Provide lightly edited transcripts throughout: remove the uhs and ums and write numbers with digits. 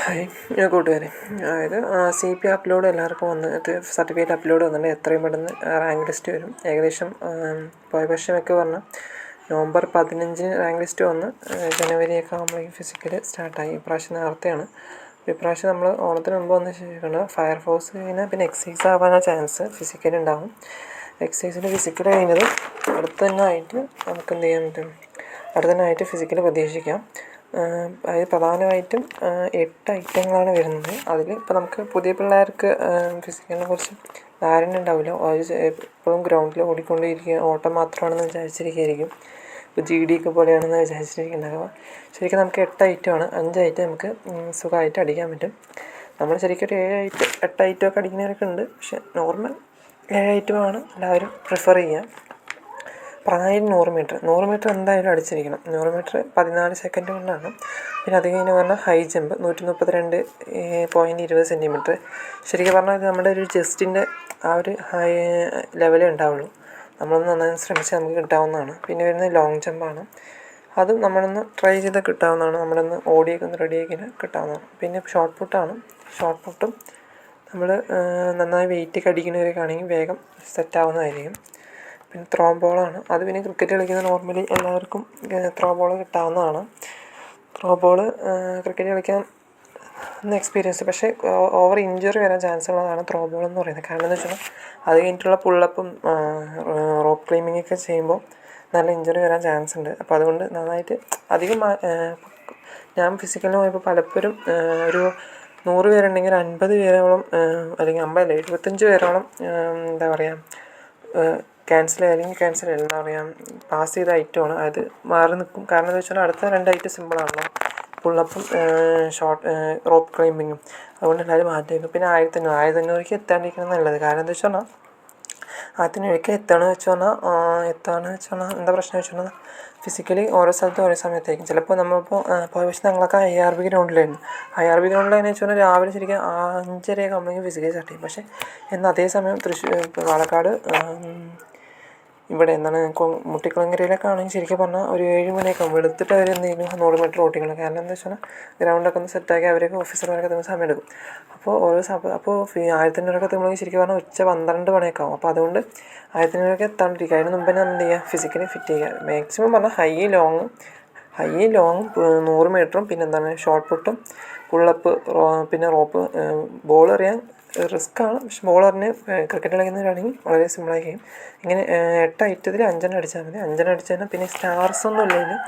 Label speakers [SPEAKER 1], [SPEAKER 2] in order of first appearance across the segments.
[SPEAKER 1] Hi കൂട്ടുകാരെ, അതായത് CP upload എല്ലാവർക്കും വന്നിട്ട് സർട്ടിഫിക്കറ്റ് അപ്ലോഡ് വന്നിട്ട് എത്രയും പെട്ടെന്ന് റാങ്ക് ലിസ്റ്റ് വരും. ഏകദേശം പോയ വർഷമൊക്കെ പറഞ്ഞാൽ നവംബർ 15 റാങ്ക് ലിസ്റ്റ് വന്ന് ജനുവരിയൊക്കെ ആകുമ്പോഴേക്കും ഫിസിക്കൽ സ്റ്റാർട്ടായി. ഇപ്രാവശ്യം നേരത്തെയാണ്. ഇപ്രാവശ്യം നമ്മൾ ഓണത്തിന് മുമ്പ് വന്ന് ശേഷിക്കണം. ഫയർഫോഴ്സ് കഴിഞ്ഞാൽ പിന്നെ എക്സൈസ് ആവാനുള്ള ചാൻസ് ഫിസിക്കൽ ഉണ്ടാകും. എക്സൈസിൻ്റെ ഫിസിക്കൽ കഴിഞ്ഞത് അടുത്ത് തന്നെ ആയിട്ട് നമുക്ക് എന്ത് ചെയ്യാൻ പറ്റും, അടുത്ത് തന്നെ ആയിട്ട് ഫിസിക്കൽ പ്രതീക്ഷിക്കാം. അതായത് പ്രധാനമായിട്ടും 8 ഐറ്റങ്ങളാണ് വരുന്നത്. അതിൽ ഇപ്പോൾ നമുക്ക് പുതിയ പിള്ളേർക്ക് ഫിസിക്കലിനെ കുറിച്ച് ധാരണ ഉണ്ടാവില്ല. എപ്പോഴും ഗ്രൗണ്ടിൽ ഓടിക്കൊണ്ടിരിക്കുക, ഓട്ടം മാത്രമാണെന്ന് വിചാരിച്ചിരിക്കുകയായിരിക്കും. ഇപ്പോൾ GD ഒക്കെ പോലെയാണെന്ന് വിചാരിച്ചിരിക്കുന്നുണ്ടാവുക. ശരിക്കും നമുക്ക് 8 ഐറ്റമാണ്. 5 ഐറ്റം നമുക്ക് സുഖമായിട്ട് അടിക്കാൻ പറ്റും. നമ്മൾ ശരിക്കും ഒരു 8 ഐറ്റമൊക്കെ അടിക്കുന്നവരൊക്കെ ഉണ്ട്. പക്ഷേ നോർമൽ 7 ഐറ്റമാണ് എല്ലാവരും പ്രിഫർ ചെയ്യുക. പ്രായം 100 മീറ്റർ എന്തായാലും അടിച്ചിരിക്കണം. 100 മീറ്റർ 14 സെക്കൻഡ് കൊണ്ടാണ്. പിന്നെ അത് കഴിഞ്ഞ് പറഞ്ഞാൽ ഹൈ ജമ്പ് 132.20 സെൻറ്റിമീറ്റർ. ശരിക്കും പറഞ്ഞാൽ ഇത് നമ്മുടെ ഒരു ചെസ്റ്റിൻ്റെ ആ ഒരു ഹൈ ലെവലേ ഉണ്ടാവുള്ളൂ. നമ്മളൊന്ന് നന്നായി ശ്രമിച്ചാൽ നമുക്ക് കിട്ടാവുന്നതാണ്. പിന്നെ വരുന്നത് ലോങ് ജമ്പാണ്. അതും നമ്മളൊന്ന് ട്രൈ ചെയ്ത് കിട്ടാവുന്നതാണ്. നമ്മളൊന്ന് ഓടിയൊക്കെ ഒന്ന് റെഡിയാക്കി കിട്ടാവുന്നതാണ്. പിന്നെ ഷോർട്ട് പുട്ടാണ്. ഷോർട്ട് പുട്ടും നമ്മൾ നന്നായി വെയിറ്റൊക്കെ അടിക്കുന്നവരൊക്കെ ആണെങ്കിൽ വേഗം സെറ്റാവുന്നതായിരിക്കും. പിന്നെ ത്രോ ബോളാണ്. അത് പിന്നെ ക്രിക്കറ്റ് കളിക്കുന്ന നോർമലി എല്ലാവർക്കും ത്രോ ബോൾ കിട്ടാവുന്നതാണ്. ത്രോ ബോൾ ക്രിക്കറ്റ് കളിക്കാൻ എക്സ്പീരിയൻസ്, പക്ഷേ ഓവർ ഇഞ്ചുറി വരാൻ ചാൻസ് ഉള്ളതാണ് ത്രോ ബോൾ എന്ന് പറയുന്നത്. കാരണം എന്ന് വെച്ചാൽ അത് കഴിഞ്ഞിട്ടുള്ള പുള്ളപ്പും റോപ്പ് ക്ലൈമ്പിംഗ് ഒക്കെ ചെയ്യുമ്പോൾ നല്ല ഇഞ്ചുറി വരാൻ ചാൻസ് ഉണ്ട്. അപ്പോൾ അതുകൊണ്ട് നന്നായിട്ട് അധികം ഞാൻ ഫിസിക്കലിന് പോയപ്പോൾ പലപ്പോഴും ഒരു 100 പേരുണ്ടെങ്കിൽ ഒരു 50 പേരോളം അല്ലെങ്കിൽ 50 75 പേരോളം എന്താ പറയുക ക്യാൻസൽ എന്താ പറയുക പാസ് ചെയ്ത ഐറ്റമാണ്. അത് മാറി നിൽക്കും. കാരണം എന്താ വെച്ചാൽ അടുത്ത 2 ഐറ്റം സിമ്പിളാണല്ലോ, പുള്ളപ്പും റോപ്പ് ക്ലൈമ്പിങ്ങും. അതുകൊണ്ട് എല്ലാവരും മാറ്റി വയ്ക്കും. പിന്നെ 1500 എത്താണ്ടിരിക്കണം നല്ലത്. കാരണം എന്താ വെച്ചാൽ 1500 എത്താണെന്ന് വെച്ചാൽ എന്താ പ്രശ്നം വെച്ചാൽ ഫിസിക്കലി ഓരോ സ്ഥലത്തും ഓരോ സമയത്തായിരിക്കും. ചിലപ്പോൾ നമ്മളിപ്പോൾ പോയ പക്ഷേ ഞങ്ങളൊക്കെ IRB ഗ്രൗണ്ടിലായിരുന്നു. IRB ഗ്രൗണ്ടിലെന്ന് വെച്ചാൽ രാവിലെ ശരിക്കും 5:30 ആകുമ്പോഴേക്കും ഫിസിക്കലി സ്റ്റാർട്ട് ചെയ്യും. പക്ഷേ എന്നാൽ അതേസമയം പാലക്കാട് ഇവിടെ എന്താണ് മുട്ടിക്കുളങ്ങരയിലൊക്കെ ആണെങ്കിൽ ശരിക്കും പറഞ്ഞാൽ ഒരു 7 മണിയൊക്കെ ആകും. വെളുത്തിട്ട് അവർ എന്ത് ചെയ്യുന്നു 100 മീറ്റർ ഓട്ടിക്കണം. കാരണം എന്താ വെച്ചാൽ ഗ്രൗണ്ടൊക്കെ ഒന്ന് സെറ്റാക്കി അവരൊക്കെ ഓഫീസർമാരൊക്കെ എത്തുമ്പോൾ സമയം എടുക്കും. അപ്പോൾ 1500 എത്തുമ്പോഴേക്കും ശരിക്കും പറഞ്ഞാൽ ഉച്ച 12 മണിയൊക്കെ ആകും. അപ്പോൾ അതുകൊണ്ട് 1500 എത്താണ്ടിരിക്കുക. അതിന് മുമ്പ് തന്നെ എന്ത് ചെയ്യുക, ഫിസിക്കലി ഫിറ്റ് ചെയ്യുക. മാക്സിമം പറഞ്ഞാൽ ഹൈ ലോങ്ങും 100 മീറ്ററും പിന്നെ എന്താണ് ഷോർട്ട് പുട്ടും പുള്ളപ്പ് പിന്നെ റോപ്പ്. ബോൾ എറിയാൻ റിസ്ക്കാണ്, പക്ഷെ ബോൾ എറിഞ്ഞ് ക്രിക്കറ്റ് കളിക്കുന്നവരാണെങ്കിൽ വളരെ സിമ്പിളായി കഴിയും. ഇങ്ങനെ 8 ഐറ്റത്തിൽ 5 അടിച്ചാൽ മതി. 5 അടിച്ചു കഴിഞ്ഞാൽ പിന്നെ സ്റ്റാർസൊന്നും ഇല്ലെങ്കിൽ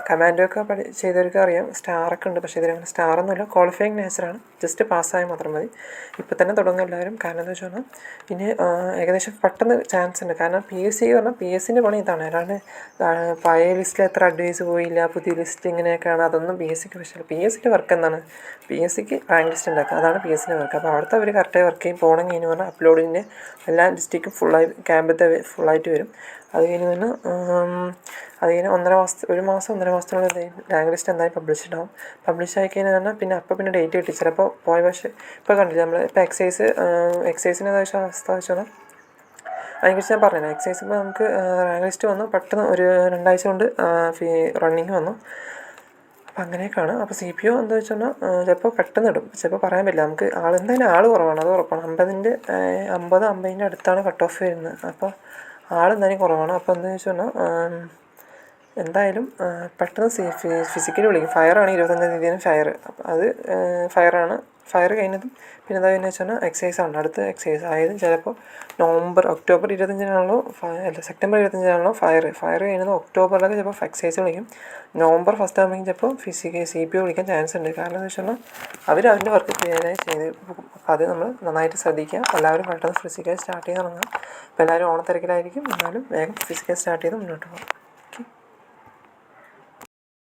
[SPEAKER 1] കമാൻഡോ ഒക്കെ ചെയ്തവർക്ക് അറിയാം സ്റ്റാറൊക്കെ ഉണ്ട്. പക്ഷേ ഇതിലങ്ങനെ സ്റ്റാറൊന്നുമില്ല. ക്വാളിഫയിങ് നേച്ചറാണ്. ജസ്റ്റ് പാസ്സായാൽ മാത്രം മതി. ഇപ്പം തന്നെ തുടങ്ങും എല്ലാവരും. കാരണം എന്താ വെച്ചാൽ പിന്നെ ഏകദേശം പെട്ടെന്ന് ചാൻസ് ഉണ്ട്. കാരണം PSC പറഞ്ഞാൽ PSCൻ്റെ പണി ഇതാണ്. അല്ലാണ്ട് പഴയ ലിസ്റ്റിൽ എത്ര അഡ്വൈസ് പോയില്ല, പുതിയ ലിസ്റ്റ് ഇങ്ങനെയൊക്കെയാണ്, അതൊന്നും PSCക്ക് പ്രശ്നമില്ല. PSCൻ്റെ വർക്ക് എന്താണ്, PSCക്ക് റാങ്ക് ലിസ്റ്റ് ഉണ്ടാക്കുക, അതാണ് PSCൻ്റെ വർക്ക്. അപ്പോൾ അവിടുത്തെ അവർ കറക്റ്റായി വർക്ക് ചെയ്യും. പോകണമെങ്കിൽ കഴിഞ്ഞ് പറഞ്ഞാൽ അപ്ലോഡിൻ്റെ എല്ലാ ഡിസ്ട്രിക്റ്റും ഫുള്ളായി ക്യാമ്പത്തെ ഫുള്ളായിട്ട് വരും. അത് കഴിഞ്ഞ് ഒരു ഒന്നര മാസത്തിനുള്ളിൽ റാങ്ക് ലിസ്റ്റ് എന്തായാലും പബ്ലിഷ്ഡ് ആവും. പബ്ലിഷ് ആയി കഴിഞ്ഞാൽ പിന്നെ ഡേറ്റ് കിട്ടി. ചിലപ്പോൾ പോയ പക്ഷേ ഇപ്പോൾ കണ്ടില്ല നമ്മൾ ഇപ്പോൾ എക്സൈസിൻ്റെ അവസ്ഥ വെച്ചാൽ അതിനെക്കുറിച്ച് ഞാൻ പറഞ്ഞില്ല. എക്സൈസ് ഇപ്പോൾ നമുക്ക് റാങ്ക് ലിസ്റ്റ് വന്നു, പെട്ടെന്ന് ഒരു 2 ആഴ്ച കൊണ്ട് റണ്ണിങ് വന്നു. അപ്പോൾ അങ്ങനെയൊക്കെയാണ്. അപ്പോൾ CPO എന്താ വെച്ചാൽ ചിലപ്പോൾ പെട്ടെന്ന് ഇടും, ചിലപ്പോൾ പറയാൻ പറ്റില്ല. നമുക്ക് എന്തായാലും ആൾ കുറവാണ്, അത് ഉറപ്പാണ്. 50 അടുത്താണ് കട്ട് ഓഫ് വരുന്നത്. അപ്പോൾ എന്തായാലും കുറവാണ്. അപ്പോൾ എന്താ വെച്ചാൽ എന്തായാലും പെട്ടെന്ന് ഫിസിക്കലി വിളിക്കും. ഫയറാണ് 25-ാം തീയതിയാണ് ഫയർ. അപ്പോൾ അത് ഫയറാണ്. ഫയർ കഴിഞ്ഞതും പിന്നെ എന്താ എന്ന് വെച്ചാൽ എക്സൈസാണ് അടുത്ത എക്സൈസ്. അതായത് ചിലപ്പോൾ ഒക്ടോബർ 25-നാണല്ലോ സെപ്റ്റംബർ 25-നാണല്ലോ ഫയർ കഴിഞ്ഞത് ഒക്ടോബറിലൊക്കെ ചിലപ്പോൾ എക്സൈസ് വിളിക്കും. നവംബർ 1 ആകുമ്പോഴേക്കും ചിലപ്പോൾ CPO വിളിക്കാൻ ചാൻസ് ഉണ്ട്. കാരണം എന്താ വെച്ചാൽ അവർ അതിൻ്റെ വർക്ക് ക്ലിയറായി ചെയ്ത്. അപ്പോൾ അത് നമ്മൾ നന്നായിട്ട് ശ്രദ്ധിക്കുക. എല്ലാവരും പെട്ടെന്ന് ഫിസിക്കൽ സ്റ്റാർട്ട് ചെയ്ത് തുടങ്ങുക. അപ്പോൾ എല്ലാവരും ഓണത്തിരക്കിലായിരിക്കും. എന്നാലും വേഗം ഫിസിക്കൽ സ്റ്റാർട്ട് ചെയ്ത് മുന്നോട്ട് പോകും.